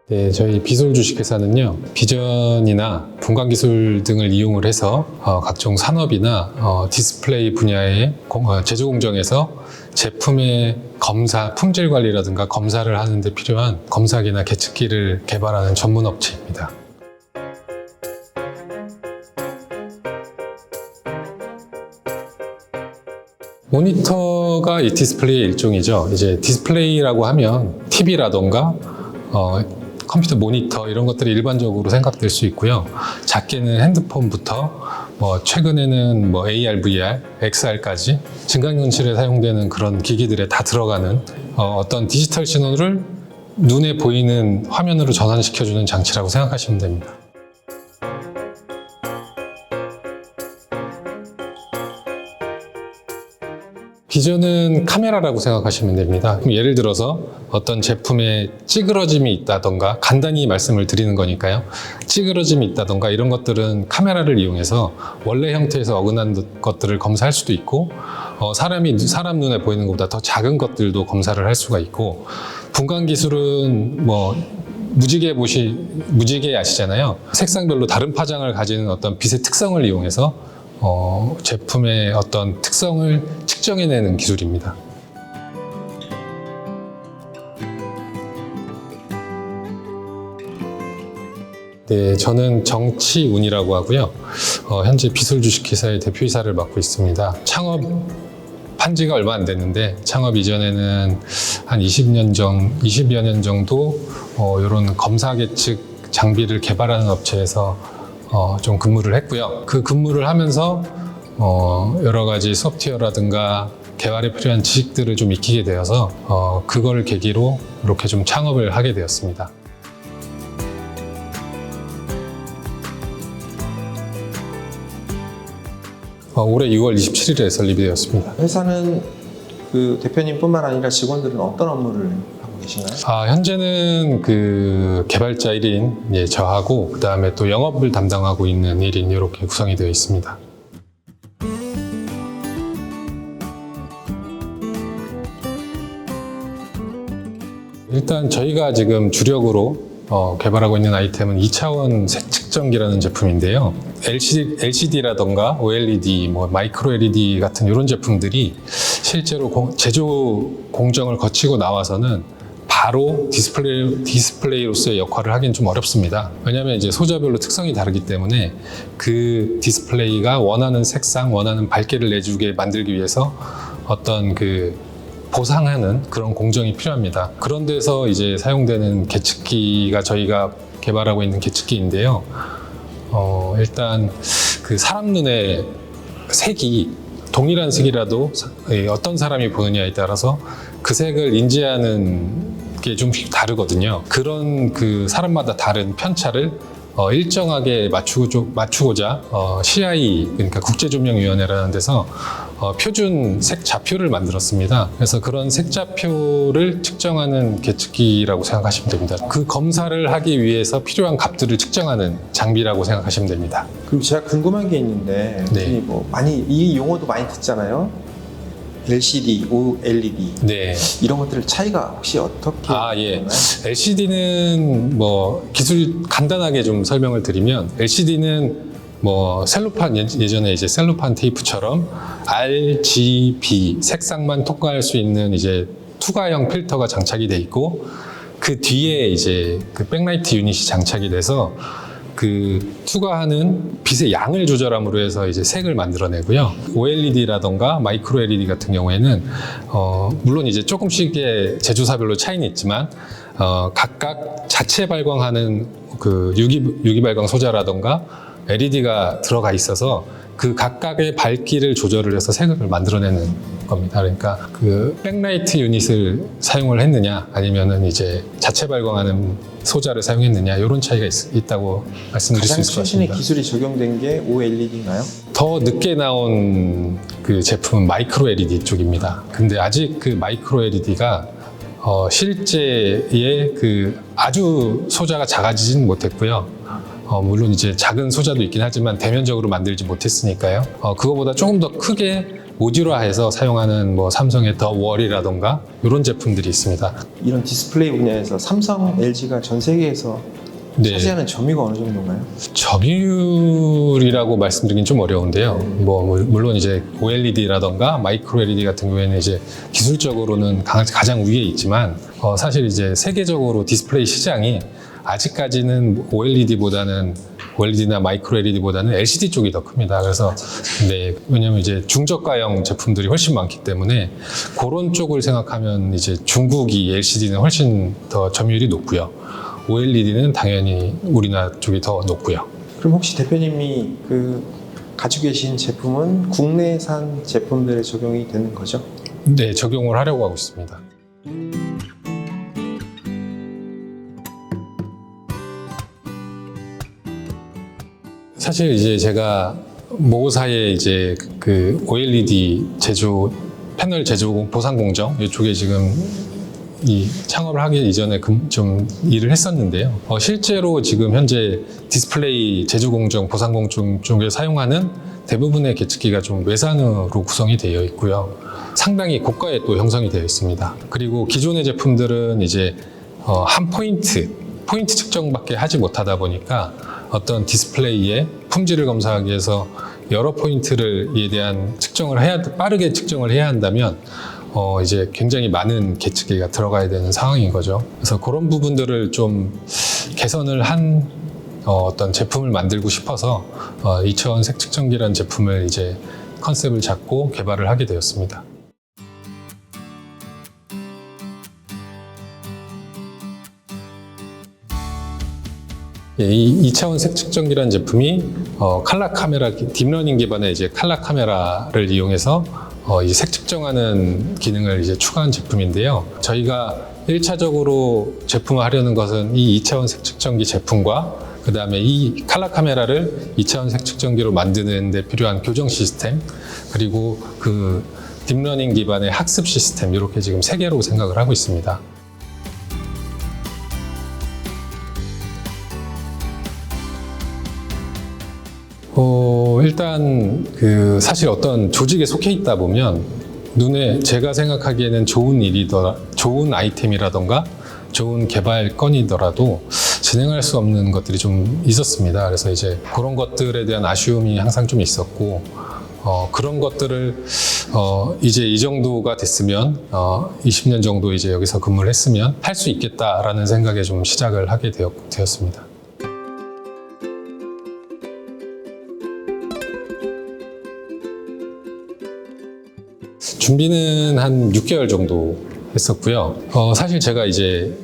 네, 저희 비솔 주식회사는요, 비전이나 분광 기술 등을 이용을 해서 각종 산업이나 디스플레이 분야의 제조 공정에서 제품의 검사, 품질 관리라든가 검사를 하는 데 필요한 검사기나 계측기를 개발하는 전문 업체입니다. 모니터가 이 디스플레이의 일종이죠. 이제 디스플레이라고 하면 TV라던가 컴퓨터 모니터 이런 것들이 일반적으로 생각될 수 있고요. 작게는 핸드폰부터 최근에는 AR, VR, XR까지 증강현실에 사용되는 그런 기기들에 다 들어가는 어떤 디지털 신호를 눈에 보이는 화면으로 전환시켜주는 장치라고 생각하시면 됩니다. 비전은 카메라라고 생각하시면 됩니다. 예를 들어서 어떤 제품에 찌그러짐이 있다던가, 간단히 말씀을 드리는 거니까요. 찌그러짐이 있다던가 이런 것들은 카메라를 이용해서 원래 형태에서 어긋난 것들을 검사할 수도 있고, 사람 눈에 보이는 것보다 더 작은 것들도 검사를 할 수가 있고, 분광 기술은 무지개 아시잖아요. 색상별로 다른 파장을 가지는 어떤 빛의 특성을 이용해서 제품의 어떤 특성을 측정해내는 기술입니다. 네, 저는 정치운이라고 하고요. 현재 비솔 주식회사의 대표이사를 맡고 있습니다. 창업한 지가 얼마 안 됐는데, 창업 이전에는 한 20여 년 정도 이런 검사 계측 장비를 개발하는 업체에서 좀 근무를 했고요. 그 근무를 하면서 여러 가지 소프트웨어라든가 개발에 필요한 지식들을 좀 익히게 되어서 그걸 계기로 이렇게 좀 창업을 하게 되었습니다. 올해 6월 27일에 설립이 되었습니다. 회사는 그 대표님뿐만 아니라 직원들은 어떤 업무를 하고 계신가요? 현재는 그 개발자 1인 저하고 그 다음에 또 영업을 담당하고 있는 1인 이렇게 구성이 되어 있습니다. 일단 저희가 지금 주력으로 개발하고 있는 아이템은 2차원 색 측정기라는 제품인데요. LCD라던가 OLED, 마이크로 LED 같은 이런 제품들이 실제로 제조 공정을 거치고 나와서는 바로 디스플레이로서의 역할을 하기는 좀 어렵습니다. 왜냐하면 이제 소자별로 특성이 다르기 때문에 그 디스플레이가 원하는 색상, 원하는 밝기를 내주게 만들기 위해서 어떤 보상하는 그런 공정이 필요합니다. 그런 데서 이제 사용되는 계측기가 저희가 개발하고 있는 계측기인데요. 일단 그 사람 눈의 색이 동일한 색이라도 어떤 사람이 보느냐에 따라서 그 색을 인지하는 게 좀 다르거든요. 그런 사람마다 다른 편차를 일정하게 맞추고자 CI, 그러니까 국제조명위원회라는 데서 표준 색좌표를 만들었습니다. 그래서 그런 색좌표를 측정하는 계측기라고 생각하시면 됩니다. 그 검사를 하기 위해서 필요한 값들을 측정하는 장비라고 생각하시면 됩니다. 그럼 제가 궁금한 게 있는데, 네. 이 용어도 많이 듣잖아요. LCD, OLED. 네. 이런 것들 차이가 혹시 어떻게 예. 되나요? LCD는 기술 간단하게 좀 설명을 드리면, LCD는 셀로판, 예전에 이제 셀로판 테이프처럼 RGB 색상만 통과할 수 있는 이제 투과형 필터가 장착이 돼 있고, 그 뒤에 이제 그 백라이트 유닛이 장착이 돼서 투과하는 빛의 양을 조절함으로 해서 이제 색을 만들어내고요. OLED라던가 마이크로 LED 같은 경우에는 물론 이제 조금씩의 제조사별로 차이는 있지만 각각 자체 발광하는 유기 발광 소자라던가 LED가 들어가 있어서 그 각각의 밝기를 조절을 해서 색을 만들어내는 겁니다. 그러니까 백라이트 유닛을 사용을 했느냐, 아니면은 이제 자체 발광하는 소자를 사용했느냐, 이런 차이가 있다고 말씀드릴 수 있을 것 같습니다. 가장 최신의 기술이 적용된 게 OLED인가요? 더 늦게 나온 그 제품은 마이크로 LED 쪽입니다. 근데 아직 그 마이크로 LED가 실제의 아주 소자가 작아지진 못했고요. 물론 이제 작은 소자도 있긴 하지만 대면적으로 만들지 못했으니까요. 그거보다 조금 더 크게 모듈화해서 사용하는 뭐 삼성의 더 월이라던가 이런 제품들이 있습니다. 이런 디스플레이 분야에서 삼성, LG가 전 세계에서 네. 차지하는 점유가 어느 정도인가요? 점유율이라고 말씀드리긴 좀 어려운데요. 뭐 물론 이제 OLED라던가 마이크로 LED 같은 경우에는 이제 기술적으로는 가장 위에 있지만 사실 이제 세계적으로 디스플레이 시장이 아직까지는 OLED나 마이크로 LED보다는 LCD 쪽이 더 큽니다. 그래서 네, 왜냐면 이제 중저가형 제품들이 훨씬 많기 때문에 그런 쪽을 생각하면 이제 중국이 LCD는 훨씬 더 점유율이 높고요. OLED는 당연히 우리나라 쪽이 더 높고요. 그럼 혹시 대표님이 가지고 계신 제품은 국내산 제품들에 적용이 되는 거죠? 네, 적용을 하려고 하고 있습니다. 사실 이제 제가 모사의 이제 그 OLED 패널 제조 보상 공정 이쪽에 지금 이 창업을 하기 이전에 좀 일을 했었는데요. 실제로 지금 현재 디스플레이 제조 공정, 보상 공정 쪽에 사용하는 대부분의 계측기가 좀 외산으로 구성이 되어 있고요. 상당히 고가에 또 형성이 되어 있습니다. 그리고 기존의 제품들은 이제 한 포인트 측정밖에 하지 못하다 보니까 어떤 디스플레이의 품질을 검사하기 위해서 여러 포인트에 대한 빠르게 측정을 해야 한다면 이제 굉장히 많은 계측기가 들어가야 되는 상황인 거죠. 그래서 그런 부분들을 좀 개선을 한 어떤 제품을 만들고 싶어서 2차원 색측정기라는 제품을 이제 컨셉을 잡고 개발을 하게 되었습니다. 이 2차원 색측정기라는 제품이 칼라 카메라, 딥러닝 기반의 이제 칼라 카메라를 이용해서 이제 색측정하는 기능을 이제 추가한 제품인데요. 저희가 1차적으로 제품화하려는 것은 이 2차원 색측정기 제품과 그 다음에 이 칼라 카메라를 2차원 색측정기로 만드는 데 필요한 교정 시스템, 그리고 그 딥러닝 기반의 학습 시스템, 이렇게 지금 3개로 생각을 하고 있습니다. 일단 사실 어떤 조직에 속해 있다 보면 눈에 제가 생각하기에는 좋은 아이템이라던가 좋은 개발 건이더라도 진행할 수 없는 것들이 좀 있었습니다. 그래서 이제 그런 것들에 대한 아쉬움이 항상 좀 있었고, 그런 것들을 이제 이 정도가 됐으면 20년 정도 이제 여기서 근무를 했으면 할 수 있겠다라는 생각에 좀 시작을 하게 되었습니다. 준비는 한 6개월 정도 했었고요. 사실 제가 이제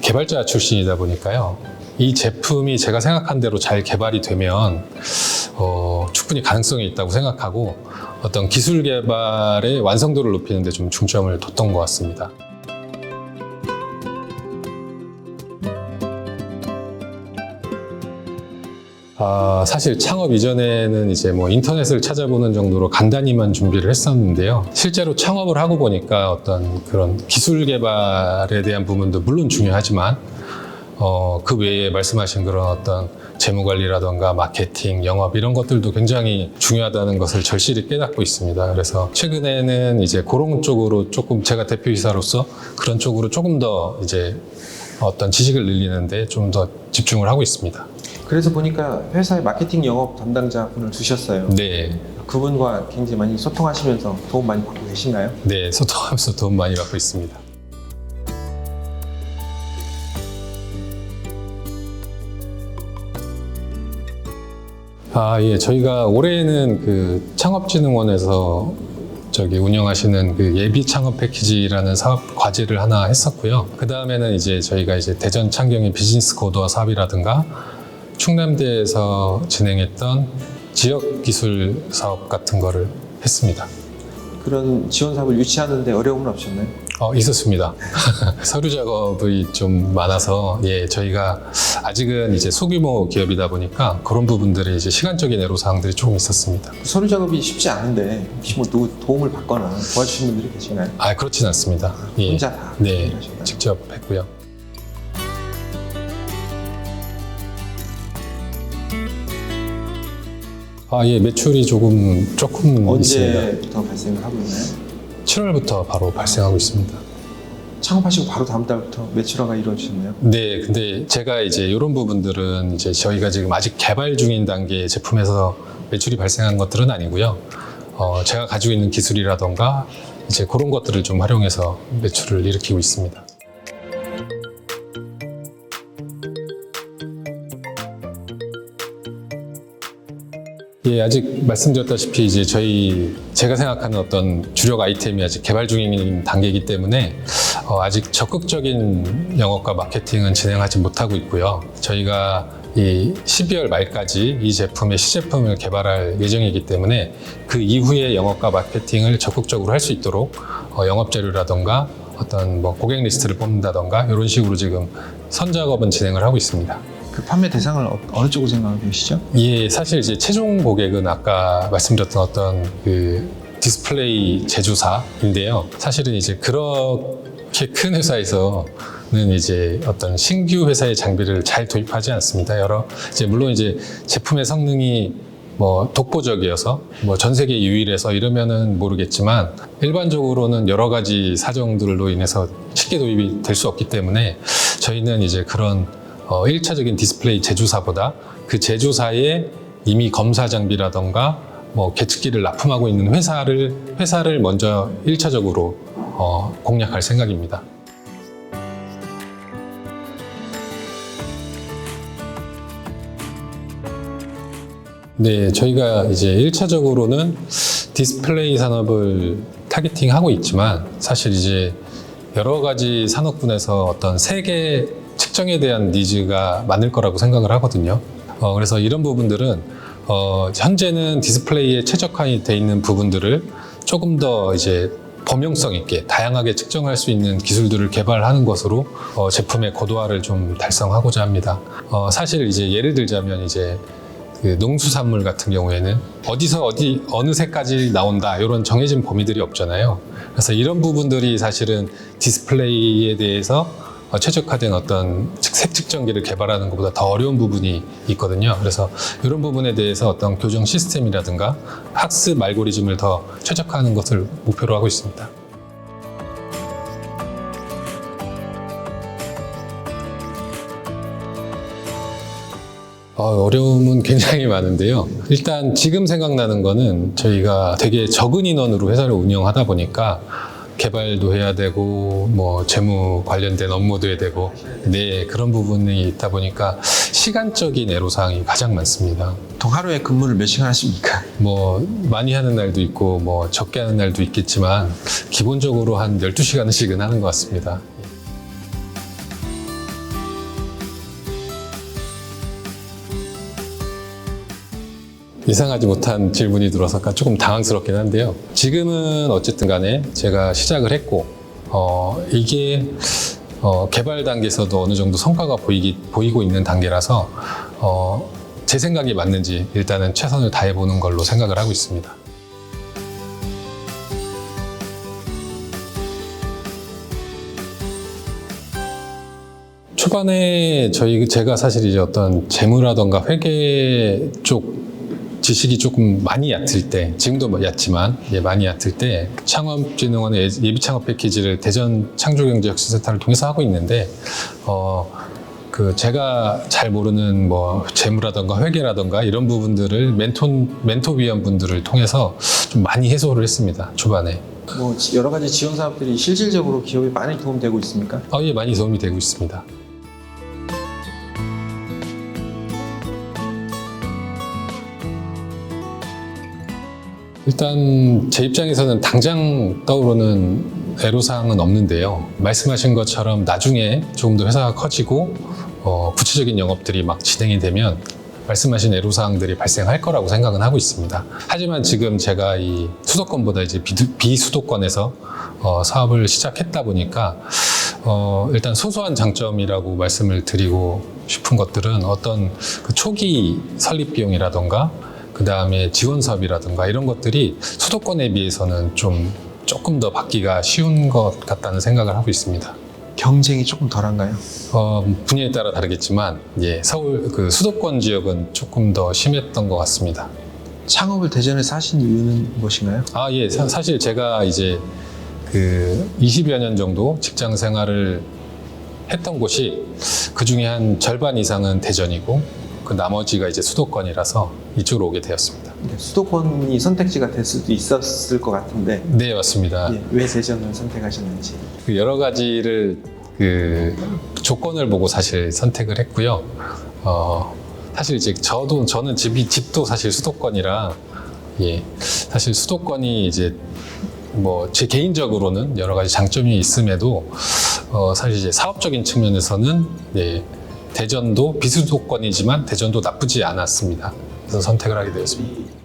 개발자 출신이다 보니까요. 이 제품이 제가 생각한 대로 잘 개발이 되면 충분히 가능성이 있다고 생각하고 어떤 기술 개발의 완성도를 높이는 데 좀 중점을 뒀던 것 같습니다. 사실 창업 이전에는 이제 뭐 인터넷을 찾아보는 정도로 간단히만 준비를 했었는데요. 실제로 창업을 하고 보니까 어떤 그런 기술 개발에 대한 부분도 물론 중요하지만 그 외에 말씀하신 그런 어떤 재무 관리라던가 마케팅, 영업 이런 것들도 굉장히 중요하다는 것을 절실히 깨닫고 있습니다. 그래서 최근에는 이제 그런 쪽으로 조금 제가 대표이사로서 그런 쪽으로 조금 더 이제 어떤 지식을 늘리는데 좀 더 집중을 하고 있습니다. 그래서 보니까 회사에 마케팅 영업 담당자 분을 두셨어요. 네. 그분과 굉장히 많이 소통하시면서 도움 많이 받고 계신가요? 네, 소통하면서 도움 많이 받고 있습니다. 예, 저희가 올해는 그 창업진흥원에서 운영하시는 그 예비 창업 패키지라는 사업 과제를 하나 했었고요. 그 다음에는 이제 저희가 이제 대전 창경의 비즈니스 코드화 사업이라든가 충남대에서 진행했던 지역 기술 사업 같은 거를 했습니다. 그런 지원 사업을 유치하는데 어려움은 없었나요? 있었습니다. 서류 작업이 좀 많아서 저희가 아직은 이제 소규모 기업이다 보니까 그런 부분들이 이제 시간적인 애로사항들이 조금 있었습니다. 서류 작업이 쉽지 않은데 혹시 뭐 도움을 받거나 도와주신 분들이 계시나요? 그렇진 않습니다. 혼자 다 네, 하셨나요? 직접 했고요. 예, 매출이 조금 있습니다. 언제부터 발생을 하고 있나요? 7월부터 바로 발생하고 있습니다. 창업하시고 바로 다음 달부터 매출화가 이루어지셨나요? 네, 근데 제가 이제 이런 부분들은 이제 저희가 지금 아직 개발 중인 단계의 제품에서 매출이 발생한 것들은 아니고요. 제가 가지고 있는 기술이라던가 이제 그런 것들을 좀 활용해서 매출을 일으키고 있습니다. 예, 아직 말씀드렸다시피 이제 제가 생각하는 어떤 주력 아이템이 아직 개발 중인 단계이기 때문에 아직 적극적인 영업과 마케팅은 진행하지 못하고 있고요. 저희가 이 12월 말까지 이 제품의 시제품을 개발할 예정이기 때문에 그 이후에 영업과 마케팅을 적극적으로 할 수 있도록 영업 자료라던가 어떤 뭐 고객 리스트를 뽑는다던가 이런 식으로 지금 선작업은 진행을 하고 있습니다. 그 판매 대상을 어느 쪽으로 생각하고 계시죠? 예, 사실 이제 최종 고객은 아까 말씀드렸던 어떤 그 디스플레이 제조사인데요. 사실은 이제 그렇게 큰 회사에서는 이제 어떤 신규 회사의 장비를 잘 도입하지 않습니다. 물론 이제 제품의 성능이 뭐 독보적이어서 뭐 전 세계 유일해서 이러면은 모르겠지만 일반적으로는 여러 가지 사정들로 인해서 쉽게 도입이 될 수 없기 때문에 저희는 이제 그런 1차적인 디스플레이 제조사보다 그 제조사에 이미 검사 장비라던가 뭐 계측기를 납품하고 있는 회사를 먼저 1차적으로 공략할 생각입니다. 네, 저희가 이제 1차적으로는 디스플레이 산업을 타겟팅하고 있지만 사실 이제 여러 가지 산업군에서 어떤 세계 측정에 대한 니즈가 많을 거라고 생각을 하거든요. 그래서 이런 부분들은 현재는 디스플레이에 최적화되어 있는 부분들을 조금 더 이제 범용성 있게 다양하게 측정할 수 있는 기술들을 개발하는 것으로 제품의 고도화를 좀 달성하고자 합니다. 사실 이제 예를 들자면 이제 그 농수산물 같은 경우에는 어디서 어느 새까지 나온다 이런 정해진 범위들이 없잖아요. 그래서 이런 부분들이 사실은 디스플레이에 대해서 최적화된 어떤 색 측정기를 개발하는 것보다 더 어려운 부분이 있거든요. 그래서 이런 부분에 대해서 어떤 교정 시스템이라든가 학습 알고리즘을 더 최적화하는 것을 목표로 하고 있습니다. 어려움은 굉장히 많은데요. 일단 지금 생각나는 거는 저희가 되게 적은 인원으로 회사를 운영하다 보니까 개발도 해야 되고 뭐 재무 관련된 업무도 해야 되고 네, 그런 부분이 있다 보니까 시간적인 애로사항이 가장 많습니다. 보통 하루에 근무를 몇 시간 하십니까? 뭐 많이 하는 날도 있고 뭐 적게 하는 날도 있겠지만 기본적으로 한 12시간씩은 하는 것 같습니다. 예상하지 못한 질문이 들어서 조금 당황스럽긴 한데요. 지금은 어쨌든 간에 제가 시작을 했고 이게 개발 단계에서도 어느 정도 성과가 보이고 있는 단계라서 제 생각이 맞는지 일단은 최선을 다해보는 걸로 생각을 하고 있습니다. 초반에 제가 사실 이제 어떤 재무라던가 회계 쪽 지식이 조금 많이 얕을 때, 지금도 얕지만 많이 얕을 때 창업진흥원의 예비창업 패키지를 대전 창조경제혁신센터를 통해서 하고 있는데 제가 잘 모르는 뭐 재무라던가 회계라던가 이런 부분들을 멘토위원분들을 통해서 좀 많이 해소를 했습니다. 초반에. 뭐 여러 가지 지원 사업들이 실질적으로 기업에 많이 도움되고 있습니까? 예, 많이 도움이 되고 있습니다. 일단 제 입장에서는 당장 떠오르는 애로사항은 없는데요. 말씀하신 것처럼 나중에 조금 더 회사가 커지고 구체적인 영업들이 막 진행이 되면 말씀하신 애로사항들이 발생할 거라고 생각은 하고 있습니다. 하지만 지금 제가 이 수도권보다 이제 비수도권에서 사업을 시작했다 보니까 일단 소소한 장점이라고 말씀을 드리고 싶은 것들은 어떤 그 초기 설립 비용이라던가 그 다음에 지원 사업이라든가 이런 것들이 수도권에 비해서는 조금 더 받기가 쉬운 것 같다는 생각을 하고 있습니다. 경쟁이 조금 덜한가요? 분야에 따라 다르겠지만, 서울 수도권 지역은 조금 더 심했던 것 같습니다. 창업을 대전에서 하신 이유는 무엇인가요? 아, 예. 사실 제가 이제 그 20여 년 정도 직장 생활을 했던 곳이 그 중에 한 절반 이상은 대전이고 그 나머지가 이제 수도권이라서 이쪽으로 오게 되었습니다. 수도권이 선택지가 될 수도 있었을 것 같은데 네, 맞습니다. 예, 왜 대전을 선택하셨는지. 그 여러 가지를 그 조건을 보고 사실 선택을 했고요. 사실 이제 저는 집도 사실 수도권이라 예, 사실 수도권이 이제 뭐 제 개인적으로는 여러 가지 장점이 있음에도 사실 이제 사업적인 측면에서는 예, 대전도 비수도권이지만 대전도 나쁘지 않았습니다. 그래서 선택을 하게 되었습니다.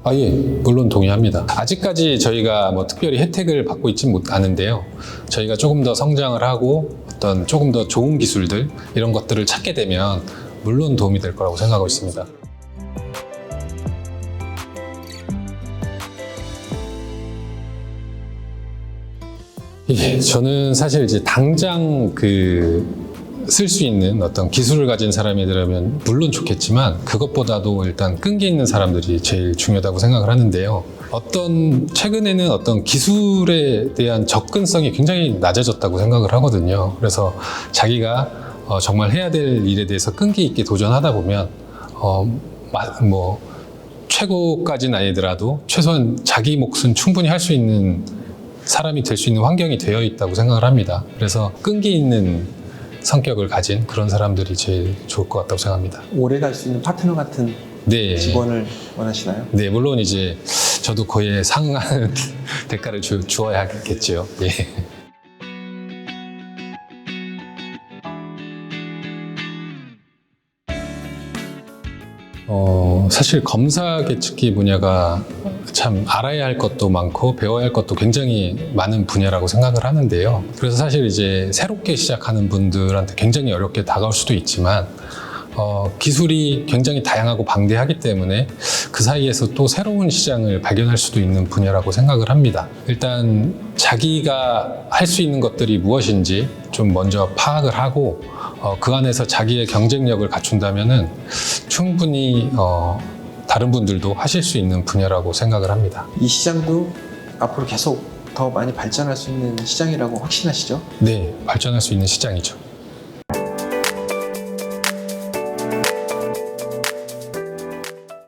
아, 예, 물론 동의합니다. 아직까지 저희가 뭐 특별히 혜택을 받고 있지 않은데요. 저희가 조금 더 성장을 하고 어떤 조금 더 좋은 기술들 이런 것들을 찾게 되면 물론 도움이 될 거라고 생각하고 있습니다. 예, 저는 사실 이제 당장 쓸 수 있는 어떤 기술을 가진 사람이라면 물론 좋겠지만 그것보다도 일단 끈기 있는 사람들이 제일 중요하다고 생각을 하는데요. 최근에는 어떤 기술에 대한 접근성이 굉장히 낮아졌다고 생각을 하거든요. 그래서 자기가 정말 해야 될 일에 대해서 끈기 있게 도전하다 보면 뭐 최고까지는 아니더라도 최소한 자기 몫은 충분히 할 수 있는 사람이 될 수 있는 환경이 되어 있다고 생각을 합니다. 그래서 끈기 있는 성격을 가진 그런 사람들이 제일 좋을 것 같다고 생각합니다. 오래 갈 수 있는 파트너 같은 네. 직원을 원하시나요? 네, 물론 이제 저도 그에 상응하는 대가를 주어야겠죠. 예. 사실 검사 계측기 분야가 참 알아야 할 것도 많고 배워야 할 것도 굉장히 많은 분야라고 생각을 하는데요. 그래서 사실 이제 새롭게 시작하는 분들한테 굉장히 어렵게 다가올 수도 있지만 기술이 굉장히 다양하고 방대하기 때문에 그 사이에서 또 새로운 시장을 발견할 수도 있는 분야라고 생각을 합니다. 일단 자기가 할 수 있는 것들이 무엇인지 좀 먼저 파악을 하고 그 안에서 자기의 경쟁력을 갖춘다면은 충분히 다른 분들도 하실 수 있는 분야라고 생각을 합니다. 이 시장도 앞으로 계속 더 많이 발전할 수 있는 시장이라고 확신하시죠? 네, 발전할 수 있는 시장이죠.